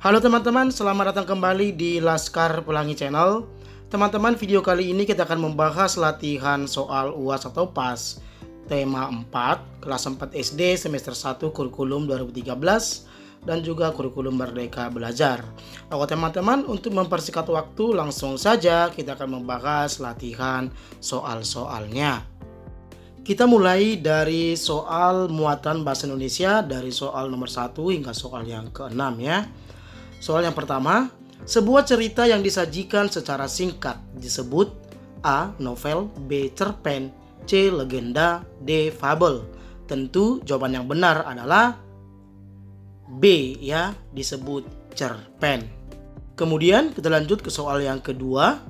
Halo teman-teman, selamat datang kembali di Laskar Pelangi Channel. Teman-teman, video kali ini kita akan membahas latihan soal UAS atau PAS tema 4, kelas 4 SD semester 1 kurikulum 2013 dan juga kurikulum Merdeka Belajar. Oke teman-teman, untuk mempersingkat waktu langsung saja kita akan membahas latihan soal-soalnya. Kita mulai dari soal muatan bahasa Indonesia dari soal nomor 1 hingga soal yang ke-6 ya. Soal yang pertama, sebuah cerita yang disajikan secara singkat disebut A. Novel, B. Cerpen, C. Legenda, D. Fabel. Tentu jawaban yang benar adalah B ya, disebut cerpen. Kemudian kita lanjut ke soal yang kedua.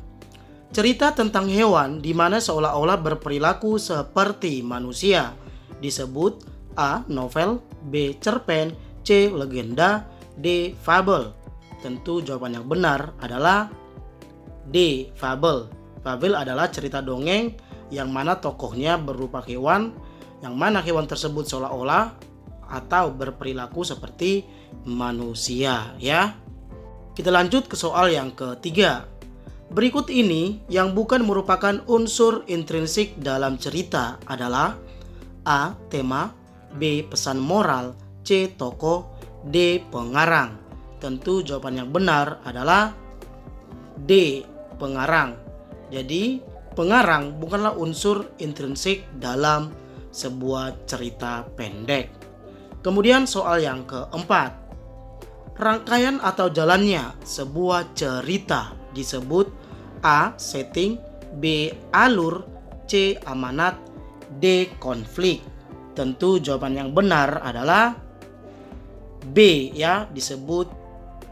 Cerita tentang hewan di mana seolah-olah berperilaku seperti manusia disebut A. Novel, B. Cerpen, C. Legenda, D. Fabel. Tentu jawaban yang benar adalah D. Fabel. Fabel adalah cerita dongeng yang mana tokohnya berupa hewan, yang mana hewan tersebut seolah-olah atau berperilaku seperti manusia ya. Kita lanjut ke soal yang ketiga. Berikut ini yang bukan merupakan unsur intrinsik dalam cerita adalah A. Tema, B. Pesan moral, C. Tokoh, D. Pengarang. Tentu jawaban yang benar adalah D. Pengarang. Jadi pengarang bukanlah unsur intrinsik dalam sebuah cerita pendek. Kemudian soal yang keempat. Rangkaian atau jalannya sebuah cerita disebut A. Setting, B. Alur, C. Amanat, D. Konflik. Tentu jawaban yang benar adalah B ya, disebut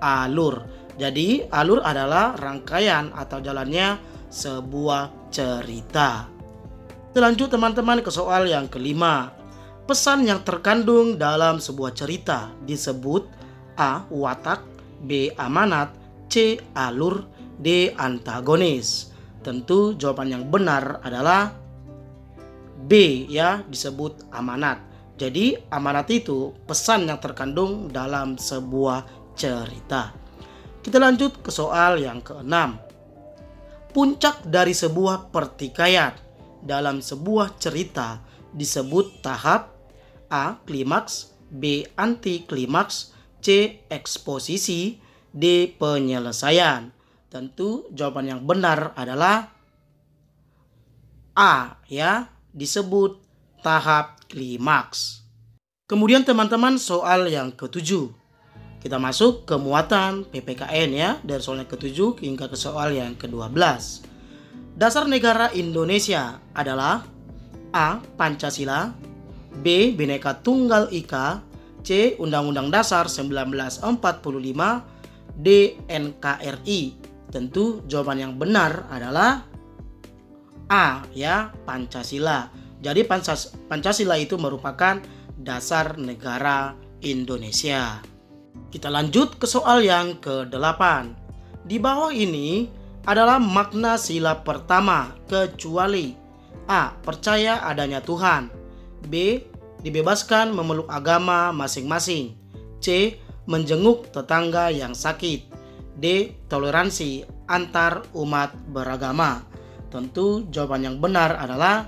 alur. Jadi alur adalah rangkaian atau jalannya sebuah cerita. Kita lanjut teman-teman ke soal yang kelima. Pesan yang terkandung dalam sebuah cerita disebut A. Watak, B. Amanat, C. Alur, D. Antagonis. Tentu jawaban yang benar adalah B ya, disebut amanat. Jadi amanat itu pesan yang terkandung dalam sebuah cerita. Kita lanjut ke soal yang keenam. Puncak dari sebuah pertikaian dalam sebuah cerita disebut tahap A. Klimaks, B. Anti klimaks, C. Eksposisi, D. Penyelesaian. Tentu jawaban yang benar adalah A ya, disebut tahap klimaks. Kemudian teman-teman soal yang ketujuh. Kita masuk ke muatan PPKN ya, dari soal yang ke-7 hingga ke soal yang ke-12. Dasar negara Indonesia adalah A. Pancasila, B. Bhinneka Tunggal Ika, C. Undang-Undang Dasar 1945, D. NKRI. Tentu jawaban yang benar adalah A ya, Pancasila. Jadi Pancasila itu merupakan dasar negara Indonesia. Kita lanjut ke soal yang ke-8. Di bawah ini adalah makna sila pertama, kecuali A. Percaya adanya Tuhan, B. Dibebaskan memeluk agama masing-masing, C. Menjenguk tetangga yang sakit, D. Toleransi antar umat beragama. Tentu jawaban yang benar adalah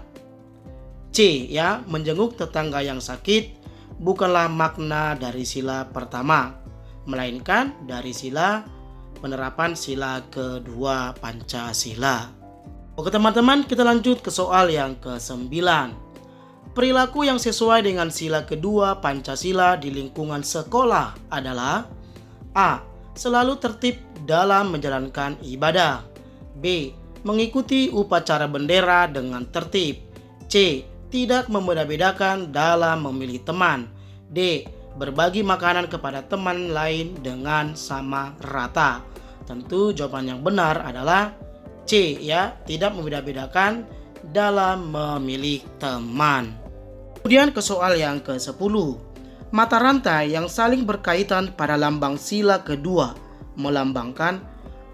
C ya, menjenguk tetangga yang sakit bukanlah makna dari sila pertama, melainkan dari sila penerapan sila kedua Pancasila. Oke teman-teman, kita lanjut ke soal yang ke-9. Perilaku yang sesuai dengan sila kedua Pancasila di lingkungan sekolah adalah A. Selalu tertib dalam menjalankan ibadah, B. Mengikuti upacara bendera dengan tertib, C. Tidak membeda-bedakan dalam memilih teman, D. Berbagi makanan kepada teman lain dengan sama rata. Tentu jawaban yang benar adalah C ya, tidak membeda-bedakan dalam memilih teman. Kemudian ke soal yang ke-10. Mata rantai yang saling berkaitan pada lambang sila kedua melambangkan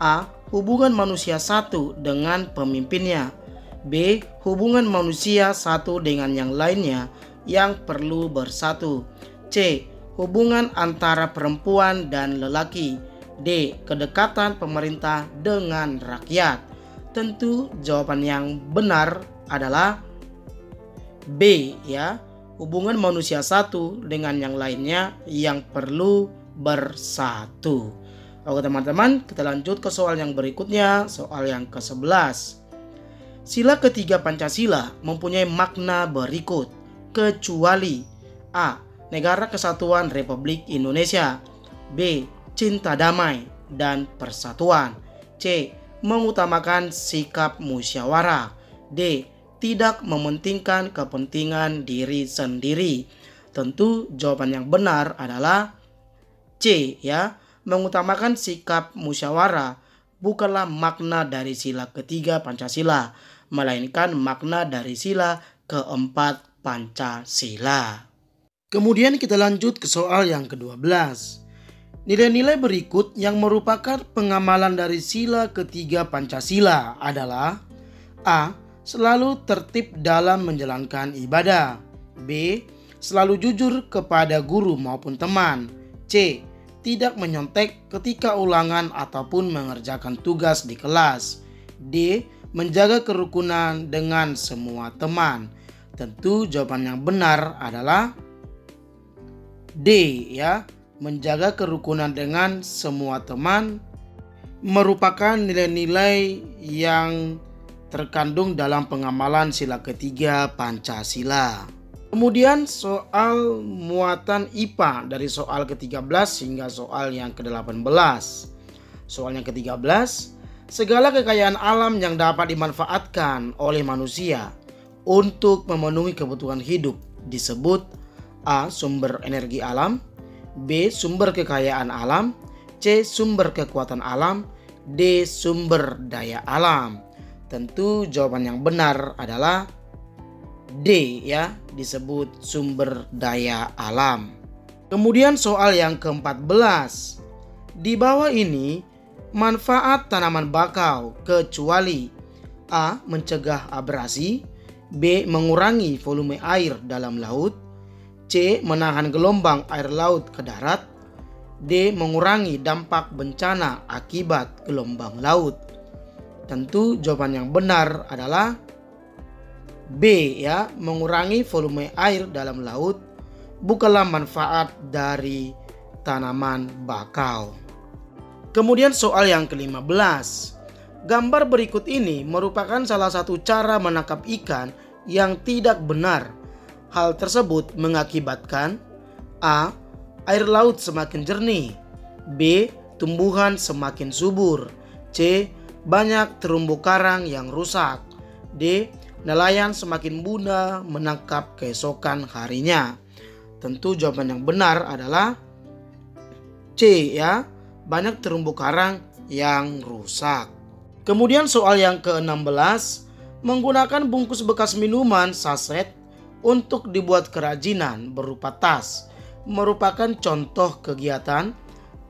A. Hubungan manusia satu dengan pemimpinnya, B. Hubungan manusia satu dengan yang lainnya yang perlu bersatu, C. Hubungan antara perempuan dan lelaki, D. Kedekatan pemerintah dengan rakyat. Tentu jawaban yang benar adalah B ya. Hubungan manusia satu dengan yang lainnya yang perlu bersatu. Oke teman-teman, kita lanjut ke soal yang berikutnya, soal yang ke-11. Sila ketiga Pancasila mempunyai makna berikut, kecuali A. Negara Kesatuan Republik Indonesia. B. Cinta damai dan persatuan. C. Mengutamakan sikap musyawarah. D. Tidak mementingkan kepentingan diri sendiri. Tentu jawaban yang benar adalah C ya. Mengutamakan sikap musyawarah bukanlah makna dari sila ketiga Pancasila, melainkan makna dari sila keempat Pancasila. Kemudian kita lanjut ke soal yang ke-12. Nilai-nilai berikut yang merupakan pengamalan dari sila ketiga Pancasila adalah A. Selalu tertib dalam menjalankan ibadah. B. Selalu jujur kepada guru maupun teman. C. Tidak menyontek ketika ulangan ataupun mengerjakan tugas di kelas. D. Menjaga kerukunan dengan semua teman. Tentu jawaban yang benar adalah D ya. Menjaga kerukunan dengan semua teman merupakan nilai-nilai yang terkandung dalam pengamalan sila ketiga Pancasila. Kemudian soal muatan IPA dari soal ke-13 hingga soal yang ke-18. Soal yang ke-13, segala kekayaan alam yang dapat dimanfaatkan oleh manusia untuk memenuhi kebutuhan hidup disebut A. Sumber energi alam. B. Sumber kekayaan alam. C. Sumber kekuatan alam. D. Sumber daya alam. Tentu jawaban yang benar adalah D ya, disebut sumber daya alam. Kemudian soal yang ke-14. Di bawah ini manfaat tanaman bakau kecuali A. Mencegah abrasi. B. Mengurangi volume air dalam laut. C. Menahan gelombang air laut ke darat. D. Mengurangi dampak bencana akibat gelombang laut. Tentu jawaban yang benar adalah B ya. Mengurangi volume air dalam laut bukanlah manfaat dari tanaman bakau. Kemudian soal yang ke-15. Gambar berikut ini merupakan salah satu cara menangkap ikan yang tidak benar. Hal tersebut mengakibatkan A. Air laut semakin jernih. B. Tumbuhan semakin subur. C. Banyak terumbu karang yang rusak. D. Nelayan semakin mudah menangkap keesokan harinya. Tentu jawaban yang benar adalah C ya. Banyak terumbu karang yang rusak. Kemudian soal yang ke-16. Menggunakan bungkus bekas minuman saset untuk dibuat kerajinan berupa tas merupakan contoh kegiatan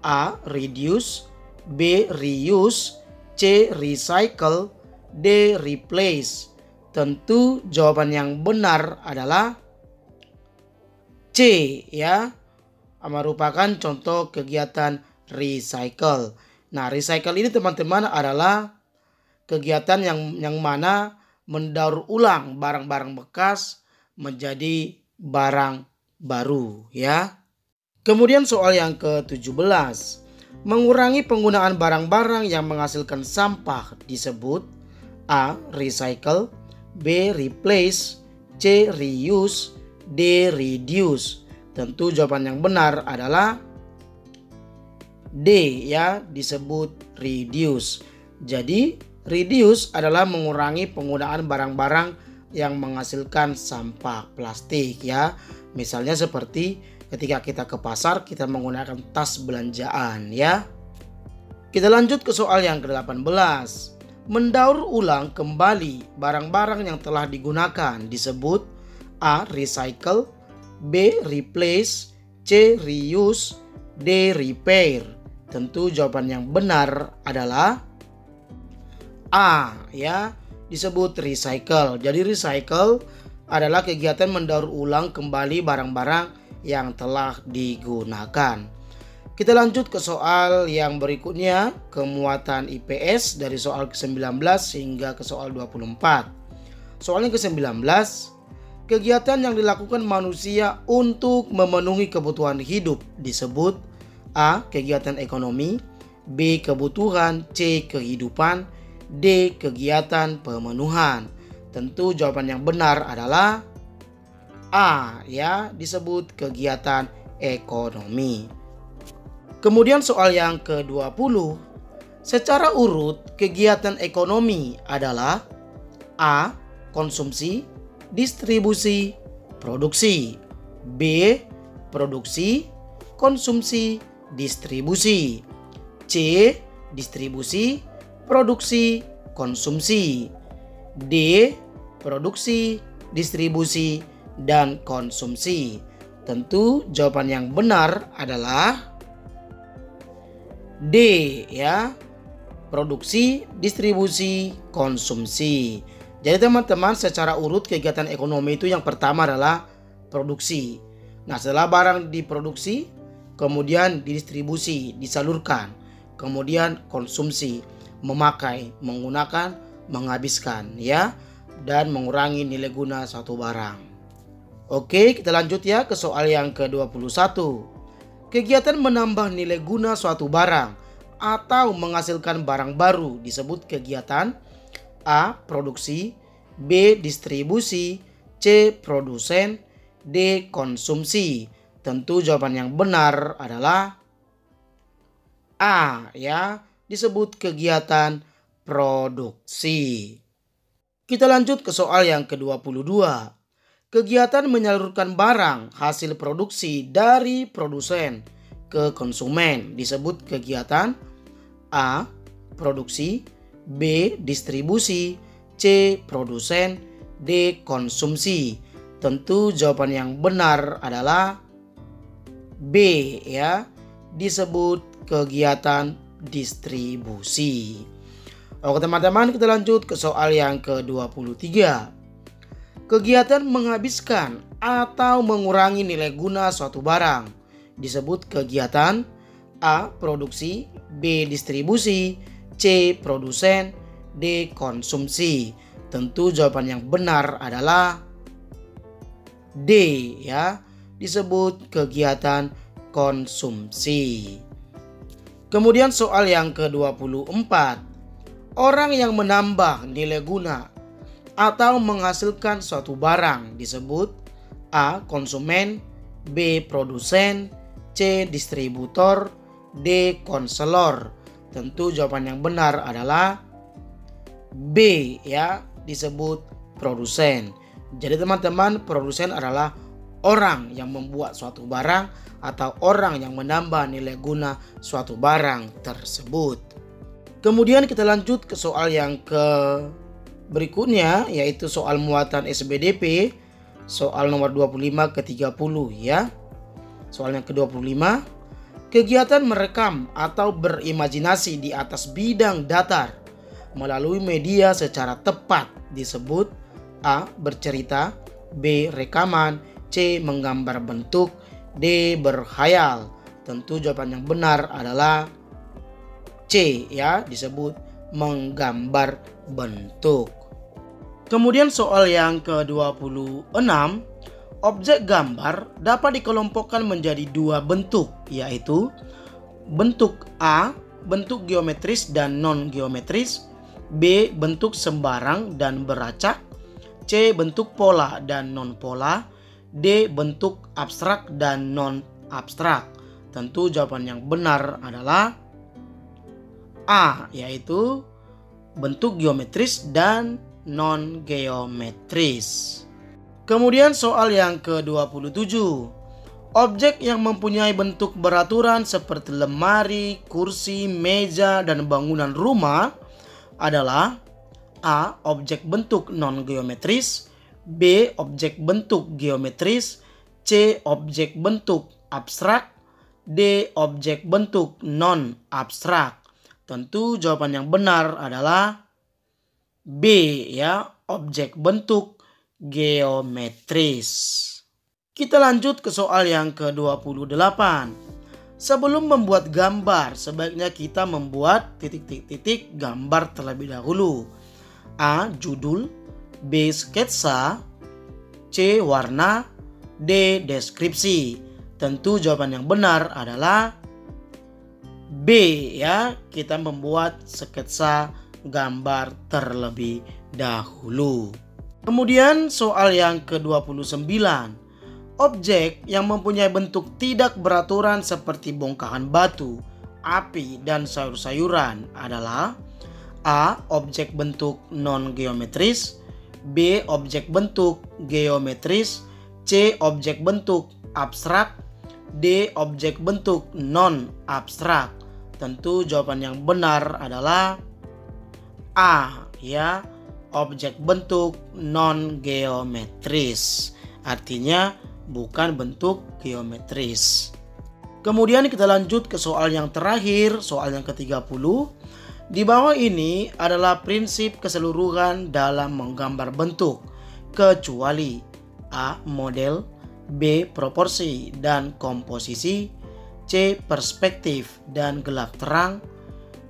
A. Reduce. B. Reuse. C. Recycle. D. Replace. Tentu jawaban yang benar adalah C ya. Merupakan contoh kegiatan recycle. Nah, recycle ini teman-teman adalah kegiatan yang mana mendaur ulang barang-barang bekas menjadi barang baru ya. Kemudian soal yang ke-17. Mengurangi penggunaan barang-barang yang menghasilkan sampah disebut A. Recycle. B. Replace. C. Reuse. D. Reduce. Tentu jawaban yang benar adalah D ya, disebut reduce. Jadi reduce adalah mengurangi penggunaan barang-barang yang menghasilkan sampah plastik ya. Misalnya seperti ketika kita ke pasar kita menggunakan tas belanjaan ya. Kita lanjut ke soal yang ke-18. Mendaur ulang kembali barang-barang yang telah digunakan disebut A. Recycle. B. Replace. C. Reuse. D. Repair. Tentu jawaban yang benar adalah A ya, disebut recycle. Jadi recycle adalah kegiatan mendaur ulang kembali barang-barang yang telah digunakan. Kita lanjut ke soal yang berikutnya, kemuatan IPS dari soal ke-19 hingga ke soal 24. Soalnya ke-19, kegiatan yang dilakukan manusia untuk memenuhi kebutuhan hidup disebut A. Kegiatan ekonomi, B. Kebutuhan, C. Kehidupan, D. Kegiatan pemenuhan. Tentu jawaban yang benar adalah A, ya, disebut kegiatan ekonomi. Kemudian soal yang ke-20, secara urut kegiatan ekonomi adalah A. Konsumsi, distribusi, produksi, B. Produksi, konsumsi, distribusi, C. Distribusi, produksi, konsumsi, D. Produksi, distribusi, dan konsumsi. Tentu jawaban yang benar adalah D, ya, produksi, distribusi, konsumsi. Jadi teman-teman, secara urut kegiatan ekonomi itu yang pertama adalah produksi. Nah, setelah barang diproduksi, kemudian didistribusi, disalurkan, kemudian konsumsi, memakai, menggunakan, menghabiskan, ya, dan mengurangi nilai guna suatu barang. Oke, kita lanjut ya ke soal yang ke-21. Kegiatan menambah nilai guna suatu barang atau menghasilkan barang baru disebut kegiatan A. Produksi, B. Distribusi, C. Produsen, D. Konsumsi. Tentu jawaban yang benar adalah A, ya, disebut kegiatan produksi. Kita lanjut ke soal yang ke-22. Kegiatan menyalurkan barang hasil produksi dari produsen ke konsumen disebut kegiatan A. Produksi, B. Distribusi, C. Produsen, D. Konsumsi. Tentu jawaban yang benar adalah B, ya, disebut kegiatan distribusi. Oke teman-teman, kita lanjut ke soal yang ke-23. Kegiatan menghabiskan atau mengurangi nilai guna suatu barang disebut kegiatan A. Produksi, B. Distribusi, C. Produsen, D. Konsumsi. Tentu jawaban yang benar adalah D, ya, disebut kegiatan konsumsi. Kemudian soal yang ke-24. Orang yang menambah nilai guna atau menghasilkan suatu barang disebut A. Konsumen, B. Produsen, C. Distributor, D. Konselor. Tentu jawaban yang benar adalah B, ya, disebut produsen. Jadi teman-teman, produsen adalah orang yang membuat suatu barang atau orang yang menambah nilai guna suatu barang tersebut. Kemudian kita lanjut ke soal yang berikutnya, yaitu soal muatan SBDP, soal nomor 25 ke 30, ya. Soal yang ke-25, kegiatan merekam atau berimajinasi di atas bidang datar melalui media secara tepat disebut A. Bercerita, B. Rekaman, C. Menggambar bentuk, D. Berkhayal. Tentu jawaban yang benar adalah C, ya, disebut menggambar bentuk. Kemudian soal yang ke-26, objek gambar dapat dikelompokkan menjadi dua bentuk, yaitu bentuk A, bentuk geometris dan non-geometris, B, bentuk sembarang dan beracak, C, bentuk pola dan non-pola, D, bentuk abstrak dan non-abstrak. Tentu jawaban yang benar adalah A, yaitu bentuk geometris dan non-geometris. Kemudian soal yang ke-27. Objek yang mempunyai bentuk beraturan seperti lemari, kursi, meja, dan bangunan rumah adalah A. Objek bentuk non-geometris, B. Objek bentuk geometris, C. Objek bentuk abstrak, D. Objek bentuk non-abstrak. Tentu jawaban yang benar adalah B, ya, objek bentuk geometris. Kita lanjut ke soal yang ke-28. Sebelum membuat gambar, sebaiknya kita membuat titik-titik gambar terlebih dahulu. A. Judul, B. Sketsa, C. Warna, D. Deskripsi. Tentu jawaban yang benar adalah B ya. Kita membuat sketsa gambar terlebih dahulu. Kemudian soal yang ke-29. Objek yang mempunyai bentuk tidak beraturan seperti bongkahan batu, api, dan sayur-sayuran adalah A. Objek bentuk non-geometris, B. Objek bentuk geometris, C. Objek bentuk abstrak, D. Objek bentuk non-abstrak. Tentu jawaban yang benar adalah A ya, objek bentuk non-geometris. Artinya bukan bentuk geometris. Kemudian kita lanjut ke soal yang terakhir, soal yang ke-30. Di bawah ini adalah prinsip keseluruhan dalam menggambar bentuk, kecuali A. Model, B. Proporsi dan komposisi, C. Perspektif dan gelap terang,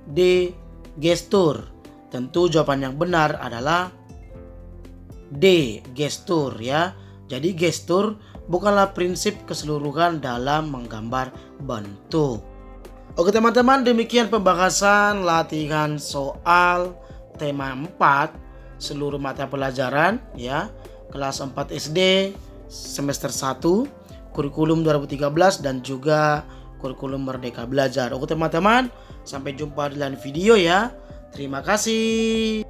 D. Gestur. Tentu jawaban yang benar adalah D. Gestur ya. Jadi gestur bukanlah prinsip keseluruhan dalam menggambar bentuk. Oke teman-teman, demikian pembahasan latihan soal tema 4 seluruh mata pelajaran ya, kelas 4 SD semester 1 kurikulum 2013 dan juga kurikulum Merdeka Belajar. Oke teman-teman, sampai jumpa di lain video ya. Terima kasih.